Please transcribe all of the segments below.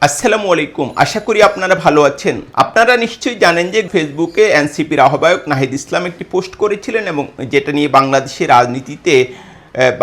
আসসালামু আলাইকুম। আশা করি আপনারা ভালো আছেন। আপনারা নিশ্চয়ই জানেন যে ফেসবুকে এনসিপির আহ্বায়ক নাহিদ ইসলাম একটি পোস্ট করেছিলেন এবং যেটা নিয়ে বাংলাদেশের রাজনীতিতে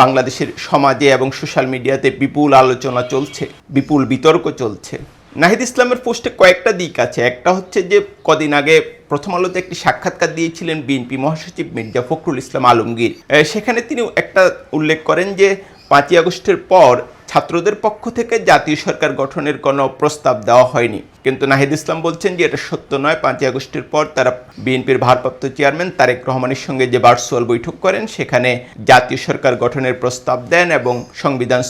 বাংলাদেশের সমাজে এবং সোশ্যাল মিডিয়াতে বিপুল আলোচনা চলছে, বিপুল বিতর্ক চলছে। নাহিদ ইসলামের পোস্টে কয়েকটা দিক আছে। একটা হচ্ছে যে কদিন আগে প্রথম আলোতে একটি সাক্ষাৎকার দিয়েছিলেন বিএনপি মহাসচিব মির্জা ফখরুল ইসলাম আলমগীর। সেখানে তিনি একটা উল্লেখ করেন যে 5ই আগস্টের পর ছাত্রদের পক্ষ থেকে জাতীয় সরকার গঠনের কোনো প্রস্তাব দেওয়া হয়নি। কিন্তু নাহিদ ইসলাম বলছেন যে এটা সত্য নয়। 5ই আগস্টের পর তারা বিএনপির ভারপ্রাপ্ত চেয়ারম্যান তারেক রহমানের সঙ্গে যে ভার্চুয়াল বৈঠক করেন সেখানে জাতীয় সরকার গঠনের প্রস্তাব দেন এবং সংবিধান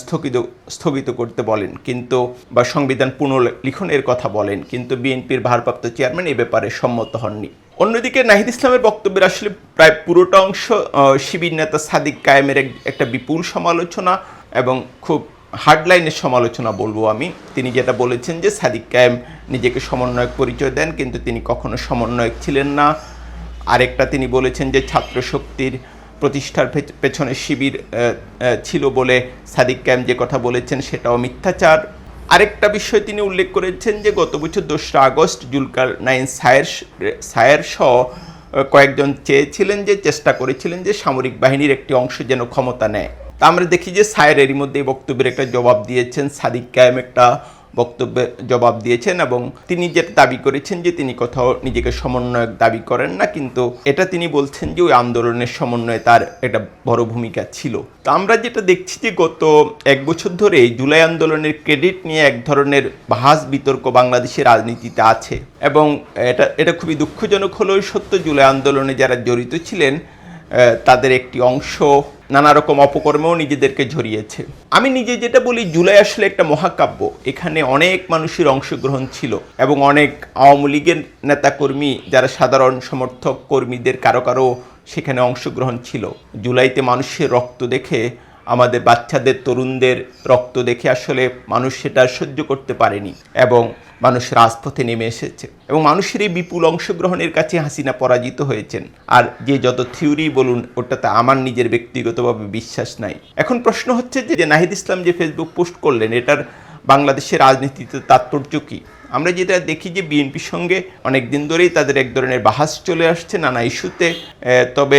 স্থগিত করতে বলেন, কিন্তু বা সংবিধান পুনর্লিখনের কথা বলেন, কিন্তু বিএনপির ভারপ্রাপ্ত চেয়ারম্যান এ ব্যাপারে সম্মত হননি। অন্যদিকে নাহিদ ইসলামের বক্তব্যের আসলে প্রায় পুরোটা অংশ শিবির নেতা সাদিক কায়েমের একটা বিপুল সমালোচনা এবং খুব হার্ডলাইনের সমালোচনা বলবো আমি। তিনি যেটা বলেছেন যে সাদিক কায়েম নিজেকে সমন্বয়ক পরিচয় দেন, কিন্তু তিনি কখনো সমন্বয়ক ছিলেন না। আরেকটা তিনি বলেছেন যে ছাত্র শক্তির প্রতিষ্ঠার পেছনে শিবির ছিল বলে সাদিক কায়েম যে কথা বলেছেন সেটাও মিথ্যাচার। আরেকটা বিষয় তিনি উল্লেখ করেছেন যে গত বছর 2রা আগস্ট জুলকারনাইন সায়ের সহ কয়েকজন চেষ্টা করেছিলেন যে সামরিক বাহিনীর একটি অংশ যেন ক্ষমতা নেয়। তা আমরা দেখি যে সায়ের এরই মধ্যে এই বক্তব্যের একটা জবাব দিয়েছেন, সাদিক কায়েম একটা বক্তব্যের জবাব দিয়েছেন এবং তিনি যেটা দাবি করেছেন যে তিনি কোথাও নিজেকে সমন্বয়ক দাবি করেন না, কিন্তু এটা তিনি বলছেন যে ওই আন্দোলনের সমন্বয়ে তার একটা বড় ভূমিকা ছিল। তো আমরা যেটা দেখছি যে গত 1 বছর ধরে জুলাই আন্দোলনের ক্রেডিট নিয়ে এক ধরনের বাহাস বিতর্ক বাংলাদেশের রাজনীতিতে আছে এবং এটা খুবই দুঃখজনক হলেও সত্য। জুলাই আন্দোলনে যারা জড়িত ছিলেন তাদের একটি অংশ নানা রকম অপকর্মেও নিজেদেরকে ঝরিয়েছে। আমি নিজে যেটা বলি, জুলাই আসলে একটা মহাকাব্য। এখানে অনেক মানুষের অংশগ্রহণ ছিল এবং অনেক আওয়ামী লীগের নেতাকর্মী যারা সাধারণ সমর্থক কর্মীদের কারো সেখানে অংশগ্রহণ ছিল। জুলাইতে মানুষের রক্ত দেখে, আমাদের বাচ্চাদের তরুণদের রক্ত দেখে আসলে মানুষ সেটা সহ্য করতে পারেনি এবং মানুষ রাজপথে নেমে এসেছে এবং মানুষের এই বিপুল অংশগ্রহণের কাছে হাসিনা পরাজিত হয়েছেন। আর যে যত থিওরি বলুন, ওটাতে আমার নিজের ব্যক্তিগতভাবে বিশ্বাস নাই। এখন প্রশ্ন হচ্ছে যে নাহিদ ইসলাম যে ফেসবুক পোস্ট করলেন, এটার বাংলাদেশের রাজনীতিতে তাৎপর্য কী? আমরা যেটা দেখি যে বিএনপির সঙ্গে অনেক দিন ধরেই তাদের এক ধরনের বাহাস চলে আসছে নানা ইস্যুতে। তবে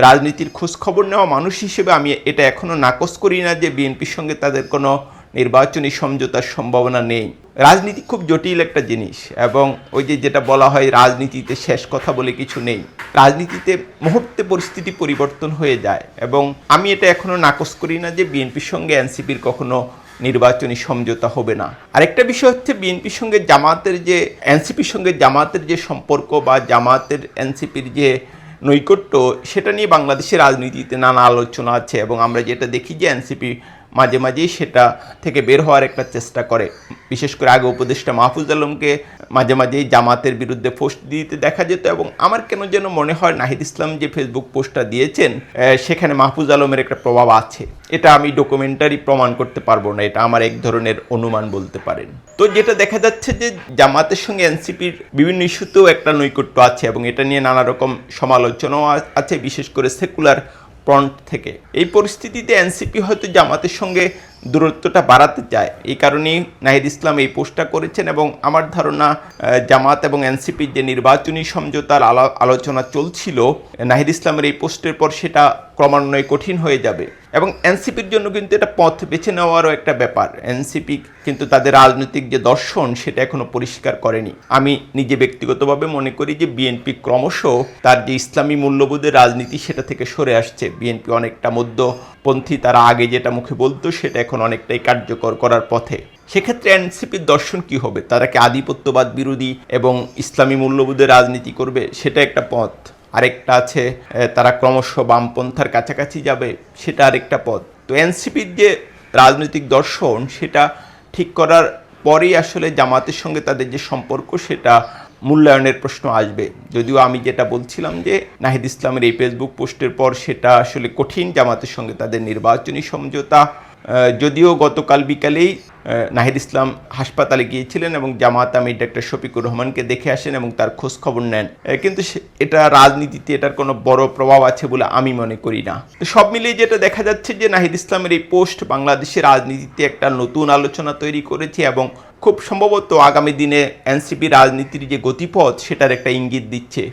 রাজনীতির খোঁজ খবর নেওয়া মানুষ হিসেবে আমি এটা এখনও নাকচ করি না যে বিএনপির সঙ্গে তাদের কোনো নির্বাচনী সমঝোতার সম্ভাবনা নেই। রাজনীতি খুব জটিল একটা জিনিস এবং ওই যেটা বলা হয় রাজনীতিতে শেষ কথা বলে কিছু নেই। রাজনীতিতে মুহূর্তে পরিস্থিতি পরিবর্তন হয়ে যায় এবং আমি এটা এখনও নাকচ করি না যে বিএনপির সঙ্গে এনসিপির কখনো নির্বাচনী সমঝোতা হবে না। আরেকটা বিষয় হচ্ছে বিএনপির সঙ্গে জামাতের যে এনসিপির সঙ্গে জামাতের যে সম্পর্ক বা জামাতের এনসিপির যে নৈকট্য, সেটা নিয়ে বাংলাদেশের রাজনীতিতে নানা আলোচনা আছে এবং আমরা যেটা দেখি যে এনসিপি মাঝে মাঝেই সেটা থেকে বের হওয়ার একটা চেষ্টা করে। বিশেষ করে আগে উপদেষ্টা মাহফুজ আলমকে মাঝে মাঝেই জামাতের বিরুদ্ধে পোস্ট দিতে দেখা যেত এবং আমার কেন যেন মনে হয় নাহিদ ইসলাম যে ফেসবুক পোস্টটা দিয়েছেন সেখানে মাহফুজ আলমের একটা প্রভাব আছে। এটা আমি ডকুমেন্টারি প্রমাণ করতে পারবো না, এটা আমার এক ধরনের অনুমান বলতে পারেন। তো যেটা দেখা যাচ্ছে যে জামাতের সঙ্গে এনসিপির বিভিন্ন ইস্যুতেও একটা নৈকট্য আছে এবং এটা নিয়ে নানা রকম সমালোচনাও আছে, বিশেষ করে সেকুলার ফ্রন্ট থেকে। এই পরিস্থিতিতে এনসিপি হয়তো জামাতের সঙ্গে দূরত্বটা বাড়াতে চায়, এই কারণেই নাহিদ ইসলাম এই পোস্টটা করেছেন এবং আমার ধারণা জামাত এবং এনসিপির যে নির্বাচনী সমঝোতার আলোচনা চলছিল, নাহিদ ইসলামের এই পোস্টের পর সেটা ক্রমান্বয়ে কঠিন হয়ে যাবে এবং এনসিপির জন্য কিন্তু এটা পথ বেছে নেওয়ারও একটা ব্যাপার। এনসিপি কিন্তু তাদের রাজনৈতিক যে দর্শন সেটা এখনো পরিষ্কার করেনি। আমি নিজে ব্যক্তিগতভাবে মনে করি যে বিএনপি ক্রমশ তার যে ইসলামী মূল্যবোধের রাজনীতি সেটা থেকে সরে আসছে। বিএনপি অনেকটা মধ্যপন্থী, তারা আগে যেটা মুখে বলতো সেটা এখন অনেকটাই কার্যকর করার পথে। সেক্ষেত্রে এনসিপির দর্শন কি হবে? তারা কি আধিপত্যবাদ বিরোধী এবং ইসলামী মূল্যবোধের রাজনীতি করবে? সেটা একটা পথ। আরেকটা আছে তারা ক্রমশ বামপন্থার কাছাকাছি যাবে, সেটা আরেকটা পথ। তো এনসিপির যে রাজনৈতিক দর্শন সেটা ঠিক করার পরেই আসলে জামাতের সঙ্গে তাদের যে সম্পর্ক সেটা মূল্যায়নের প্রশ্ন আসবে। যদিও আমি যেটা বলছিলাম যে নাহিদ ইসলামের এই ফেসবুক পোস্টের পর সেটা আসলে কঠিন জামাতের সঙ্গে তাদের নির্বাচনী সমঝোতা যদিও গতকাল বিকালেই নাহিদ ইসলাম হাসপাতালে গিয়েছিলেন এবং জামায়াত আমির ডক্টর শফিকুর রহমানকে দেখে আসেন এবং তার খোঁজ খবর নেন, কিন্তু এটা রাজনীতিতে এটার কোনো বড় প্রভাব আছে বলে আমি মনে করি না। তো সব মিলিয়ে যেটা দেখা যাচ্ছে যে নাহিদ ইসলামের এই পোস্ট বাংলাদেশের রাজনীতিতে একটা নতুন আলোচনা তৈরি করেছে এবং খুব সম্ভবত আগামী দিনে এনসিপি রাজনীতির যে গতিপথ সেটার একটা ইঙ্গিত দিচ্ছে।